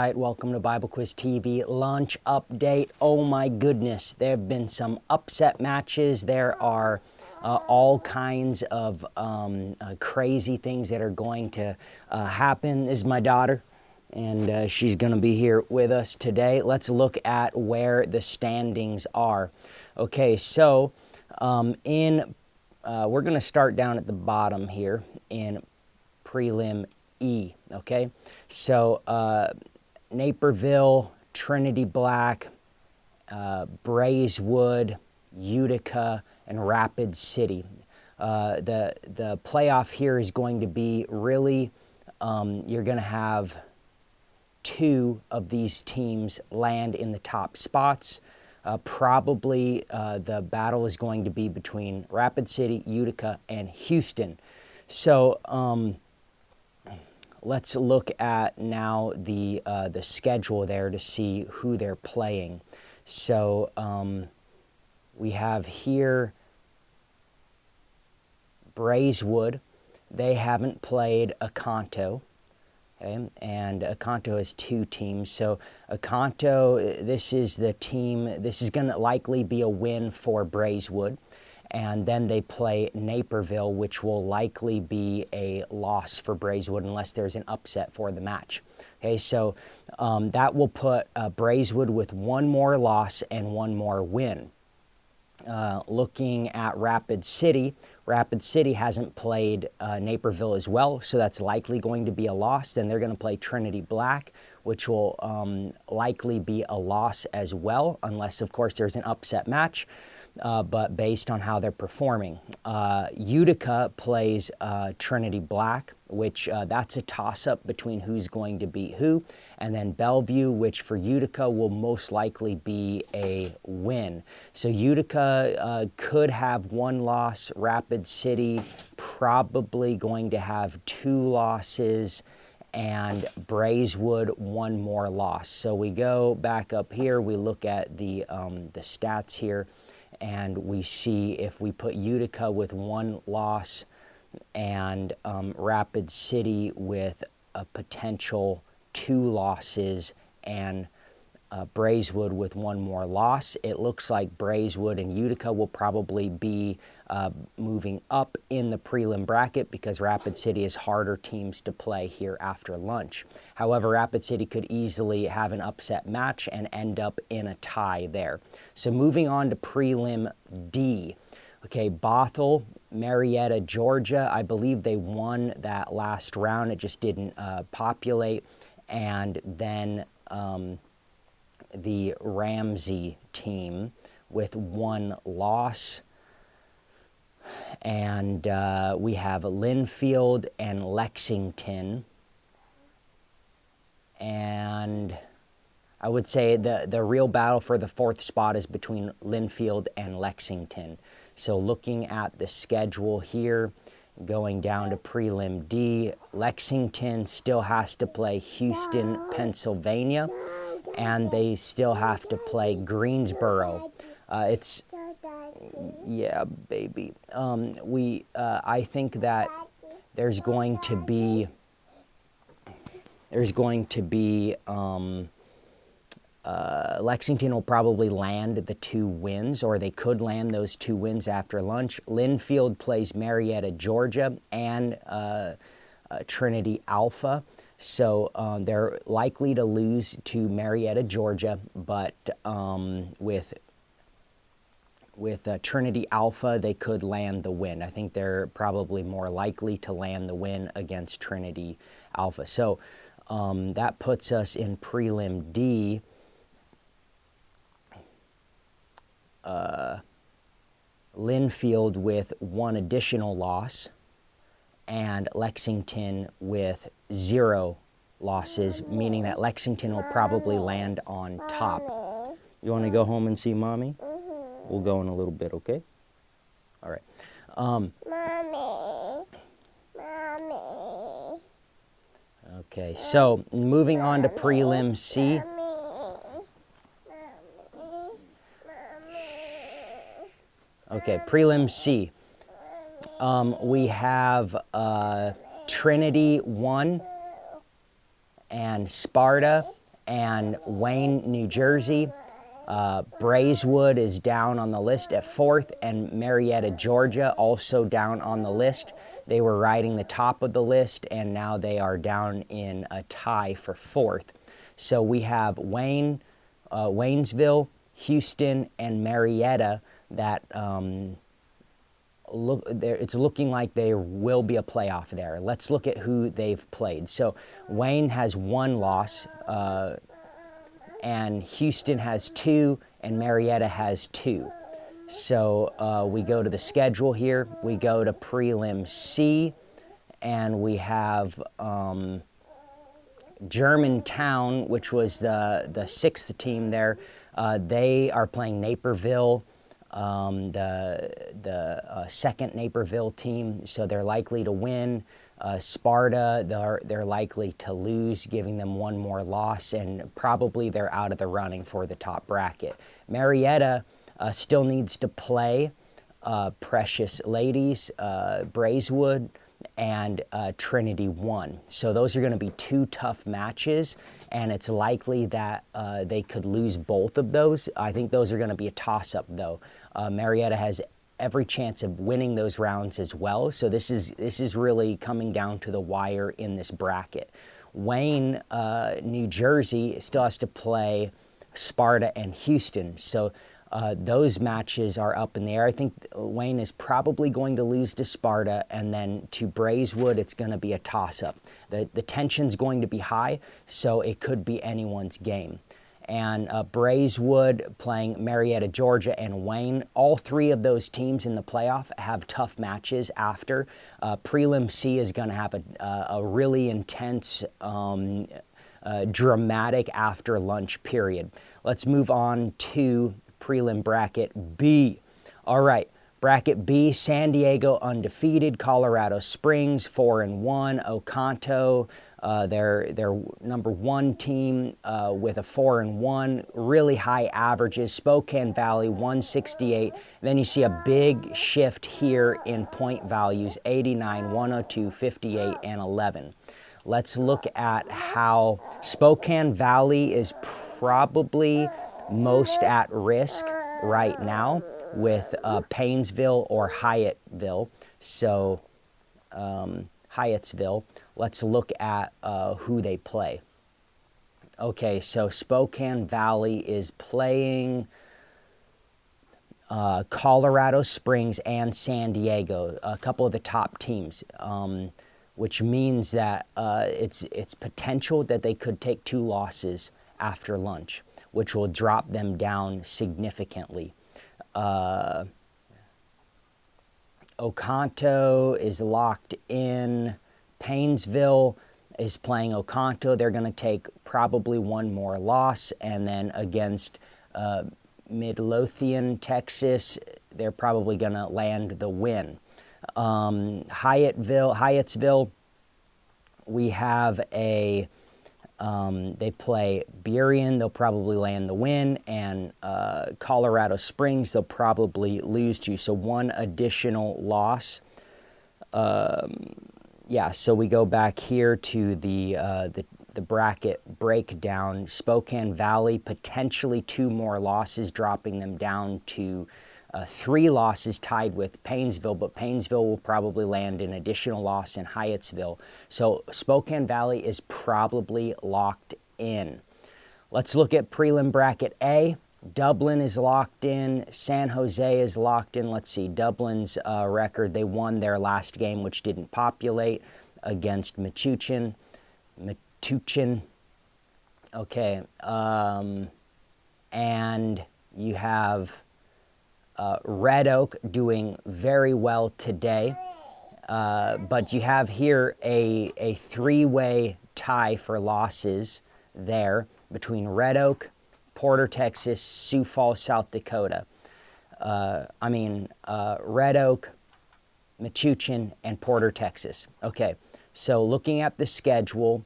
right, welcome to Bible Quiz TV launch update. Oh my goodness, there have been some upset matches. There are all kinds of crazy things that are going to happen. This is my daughter, and she's going to be here with us today. Let's look at where the standings are. Okay, so we're going to start down at the bottom here in Prelim E, okay? So Naperville, Trinity Black, Braeswood, Utica, and Rapid City. The playoff here is going to be really, you're going to have two of these teams land in the top spots. Probably the battle is going to be between Rapid City, Utica, and Houston. So let's look at now the schedule there to see who they're playing. So we have here Braeswood. They haven't played Akanto. Okay? And Akanto has two teams. So Akanto, this is the team, this is going to likely be a win for Braeswood. And then they play Naperville, which will likely be a loss for Braeswood unless there's an upset for the match. Okay, so that will put Braeswood with one more loss and one more win. Looking at Rapid City hasn't played Naperville as well, so that's likely going to be a loss. Then they're going to play Trinity Black, which will likely be a loss as well, unless, of course, there's an upset match. But based on how they're performing. Utica plays Trinity Black, which that's a toss-up between who's going to beat who. And then Bellevue, which for Utica will most likely be a win. So Utica could have one loss. Rapid City probably going to have two losses. And Braeswood one more loss. So we go back up here. We look at the stats here. And we see if we put Utica with one loss and Rapid City with a potential two losses and Braeswood with one more loss, it looks like Braeswood and Utica will probably be moving up in the prelim bracket because Rapid City is harder teams to play here after lunch. However, Rapid City could easily have an upset match and end up in a tie there. So moving on to Prelim D. Okay, Bothell, Marietta, Georgia. I believe they won that last round. It just didn't populate. And then the Ramsey team with one loss. And we have Linfield and Lexington. And I would say the real battle for the fourth spot is between Linfield and Lexington. So looking at the schedule here, going down to Prelim D, Lexington still has to play Houston, Pennsylvania, and they still have to play Greensboro. Yeah, baby. I think that there's going to be Lexington will probably land the two wins, or they could land those two wins after lunch. Linfield plays Marietta, Georgia, and Trinity Alpha. So they're likely to lose to Marietta, Georgia, but with Trinity Alpha, they could land the win. I think they're probably more likely to land the win against Trinity Alpha. So that puts us in Prelim D. Linfield with one additional loss, and Lexington with 0 losses, meaning that Lexington will probably land on top. You want to go home and see Mommy? We'll go in a little bit, okay? All right. Mommy. Okay, so moving on to Prelim C. Okay, Prelim C. We have Trinity 1 and Sparta and Wayne, New Jersey. Braeswood is down on the list at 4th, and Marietta, Georgia, also down on the list. They were riding the top of the list, and now they are down in a tie for 4th. So we have Wayne, Waynesville, Houston, and Marietta that it's looking like there will be a playoff there. Let's look at who they've played. So Wayne has 1 loss, and Houston has 2, and Marietta has 2. So we go to the schedule here. We go to Prelim C, and we have Germantown, which was the 6th team there. They are playing Naperville, the 2nd Naperville team, so they're likely to win. Sparta, they're likely to lose, giving them 1 more loss, and probably they're out of the running for the top bracket. Marietta still needs to play Precious Ladies, Braeswood, and Trinity 1. So those are going to be 2 tough matches, and it's likely that they could lose both of those. I think those are going to be a toss-up, though. Marietta has every chance of winning those rounds as well. So this is really coming down to the wire in this bracket. Wayne, New Jersey, still has to play Sparta and Houston. So those matches are up in the air. I think Wayne is probably going to lose to Sparta, and then to Braeswood, it's going to be a toss-up. The tension's going to be high, so it could be anyone's game. And Braeswood playing Marietta, Georgia, and Wayne. All 3 of those teams in the playoff have tough matches after. Prelim C is going to have a really intense, dramatic after-lunch period. Let's move on to Prelim Bracket B. All right, Bracket B, San Diego undefeated, Colorado Springs 4-1, Oconto, their number 1 team with a 4-1, really high averages. Spokane Valley 168. Then you see a big shift here in point values: 89, 102, 58, and 11. Let's look at how Spokane Valley is probably most at risk right now with Paynesville or Hyattsville. So Hyattsville. Let's look at who they play. Okay, so Spokane Valley is playing Colorado Springs and San Diego, a couple of the top teams, which means that it's potential that they could take 2 losses after lunch, which will drop them down significantly. Oconto is locked in. Paynesville is playing Oconto. They're going to take probably 1 more loss. And then against Midlothian, Texas, they're probably going to land the win. Hyattsville, we have a... they play Burien, they'll probably land the win, and Colorado Springs, they'll probably lose to. So 1 additional loss. Yeah, so we go back here to the bracket breakdown. Spokane Valley, potentially 2 more losses, dropping them down to 3 losses tied with Paynesville, but Paynesville will probably land an additional loss in Hyattsville. So Spokane Valley is probably locked in. Let's look at Prelim Bracket A. Dublin is locked in. San Jose is locked in. Let's see, Dublin's record, they won their last game, which didn't populate, against Metuchen. Okay, and you have Red Oak doing very well today, but you have here a 3-way tie for losses there between Red Oak, Porter, Texas, Sioux Falls, South Dakota. Red Oak, Metuchen, and Porter, Texas. Okay, so looking at the schedule,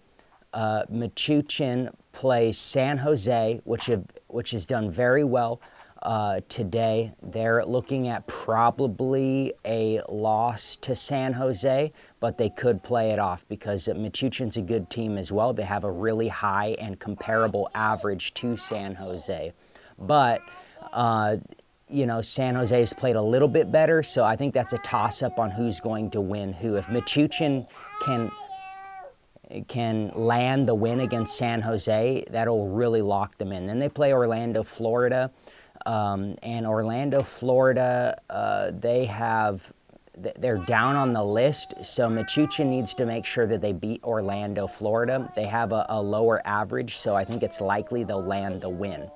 Metuchen plays San Jose, which has done very well. today. They're looking at probably a loss to San Jose, but they could play it off because Metuchen's a good team as well. They have a really high and comparable average to San Jose. But, you know, San Jose has played a little bit better, so I think that's a toss-up on who's going to win who. If Metuchen can land the win against San Jose, that'll really lock them in. Then they play Orlando, Florida. And Orlando, Florida, they're down on the list, so Metuchen needs to make sure that they beat Orlando, Florida. They have a lower average, so I think it's likely they'll land the win.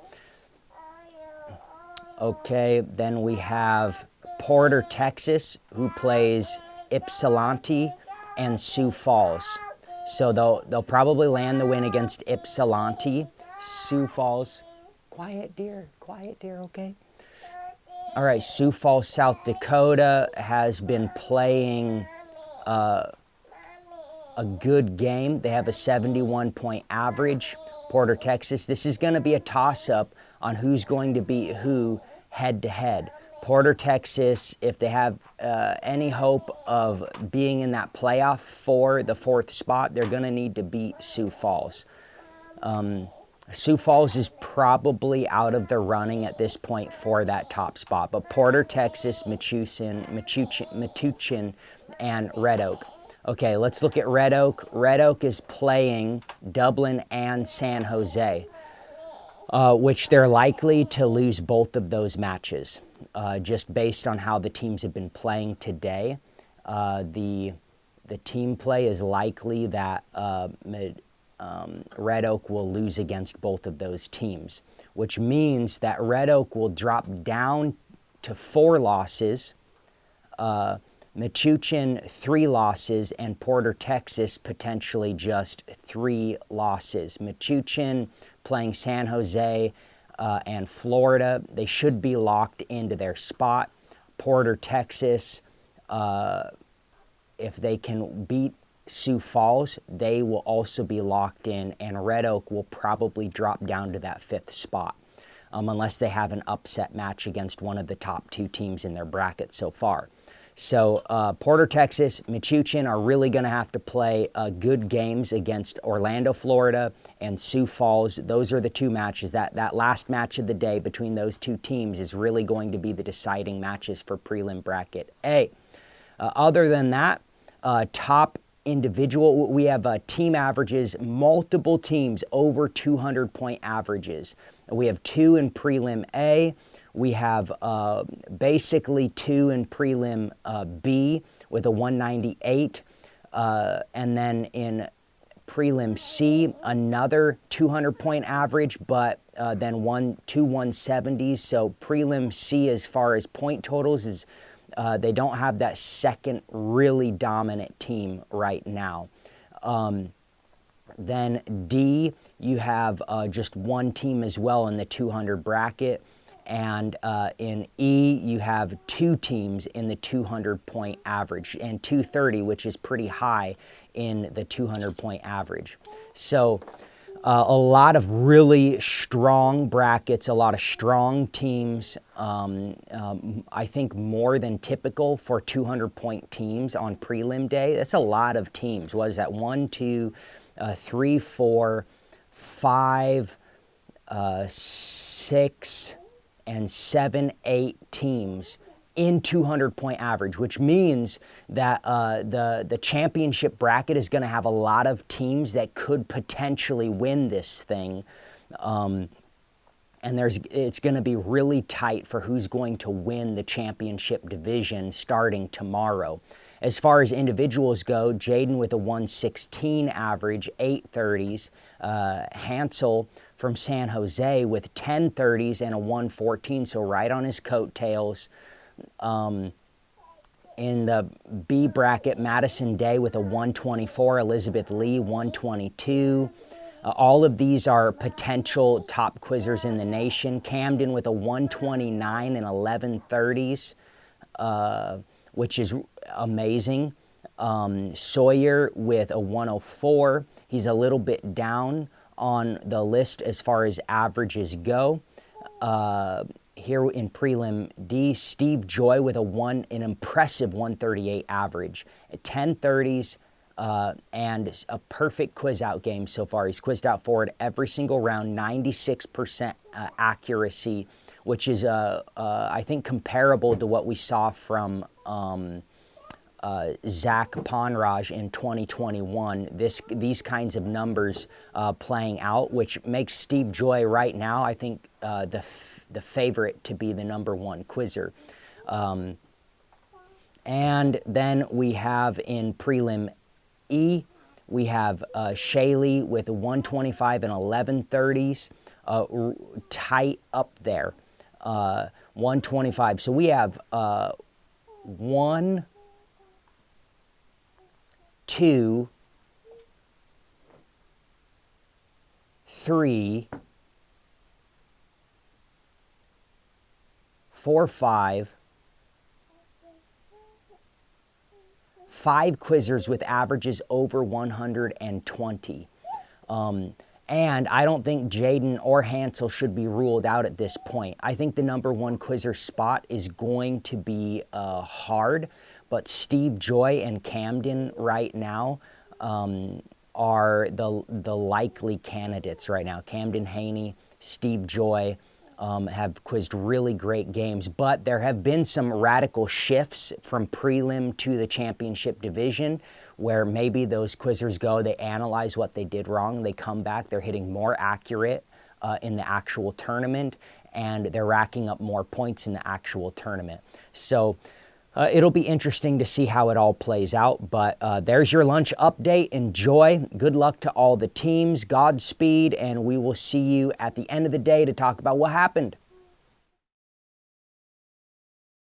Okay, then we have Porter, Texas, who plays Ypsilanti and Sioux Falls. So they'll probably land the win against Ypsilanti. Sioux Falls. Quiet, dear, okay? All right, Sioux Falls, South Dakota has been playing a good game. They have a 71-point average. Porter, Texas, this is going to be a toss-up on who's going to beat who head-to-head. Porter, Texas, if they have any hope of being in that playoff for the 4th spot, they're going to need to beat Sioux Falls. Sioux Falls is probably out of the running at this point for that top spot. But Porter, Texas, Metuchen, and Red Oak. Okay, let's look at Red Oak. Red Oak is playing Dublin and San Jose, which they're likely to lose both of those matches, just based on how the teams have been playing today. The team play is likely that Red Oak will lose against both of those teams, which means that Red Oak will drop down to 4 losses, Metuchen 3 losses, and Porter, Texas potentially just 3 losses. Metuchen playing San Jose and Florida, they should be locked into their spot. Porter, Texas, if they can beat Sioux Falls, they will also be locked in, and Red Oak will probably drop down to that 5th spot, unless they have an upset match against one of the top 2 teams in their bracket so far. So Porter, Texas, Metuchen are really going to have to play good games against Orlando, Florida, and Sioux Falls. Those are the 2 matches. That last match of the day between those 2 teams is really going to be the deciding matches for prelim bracket A. Other than that, top individual, we have team averages, multiple teams over 200-point averages. We have 2 in prelim A. We have basically 2 in prelim B with a 198. And then in prelim C, another 200-point average, but then 2 170s. So prelim C, as far as point totals, is they don't have that second really dominant team right now. Then D, you have just 1 team as well in the 200 bracket. And in E, you have 2 teams in the 200-point average, and 230, which is pretty high in the 200-point average. So a lot of really strong brackets, a lot of strong teams. I think more than typical for 200-point teams on prelim day. That's a lot of teams. What is that? 1, 2, 3, 4, 5, 6, and 7, 8 teams in 200-point average, which means that the championship bracket is going to have a lot of teams that could potentially win this thing. And it's going to be really tight for who's going to win the championship division starting tomorrow. As far as individuals go, Jaden with a 116 average, 830s. Hansel from San Jose with 1030s and a 114, so right on his coattails. In the B bracket, Madison Day with a 124, Elizabeth Lee 122. All of these are potential top quizzers in the nation. Camden with a 129 and 1130s, which is amazing. Sawyer with a 104. He's a little bit down on the list as far as averages go. here in Prelim D, Steve Joy with an impressive 138 average, 1030s, and a perfect quiz out game so far. He's quizzed out forward every single round, 96% accuracy, which is, I think, comparable to what we saw from Zach Ponraj in 2021. These kinds of numbers playing out, which makes Steve Joy right now, I think, the favorite to be the #1 quizzer. And then we have in Prelim E, we have Shaylee with 125 and 1130s, tight up there, 125. So we have 1, 2, 3, 4, 5 quizzers with averages over 120. And I don't think Jaden or Hansel should be ruled out at this point. I think the #1 quizzer spot is going to be hard, but Steve Joy and Camden right now are the likely candidates right now. Camden Haney, Steve Joy have quizzed really great games, but there have been some radical shifts from prelim to the championship division where maybe those quizzers go, they analyze what they did wrong, they come back, they're hitting more accurate in the actual tournament, and they're racking up more points in the actual tournament. So it'll be interesting to see how it all plays out, but there's your lunch update. Enjoy. Good luck to all the teams. Godspeed, and we will see you at the end of the day to talk about what happened.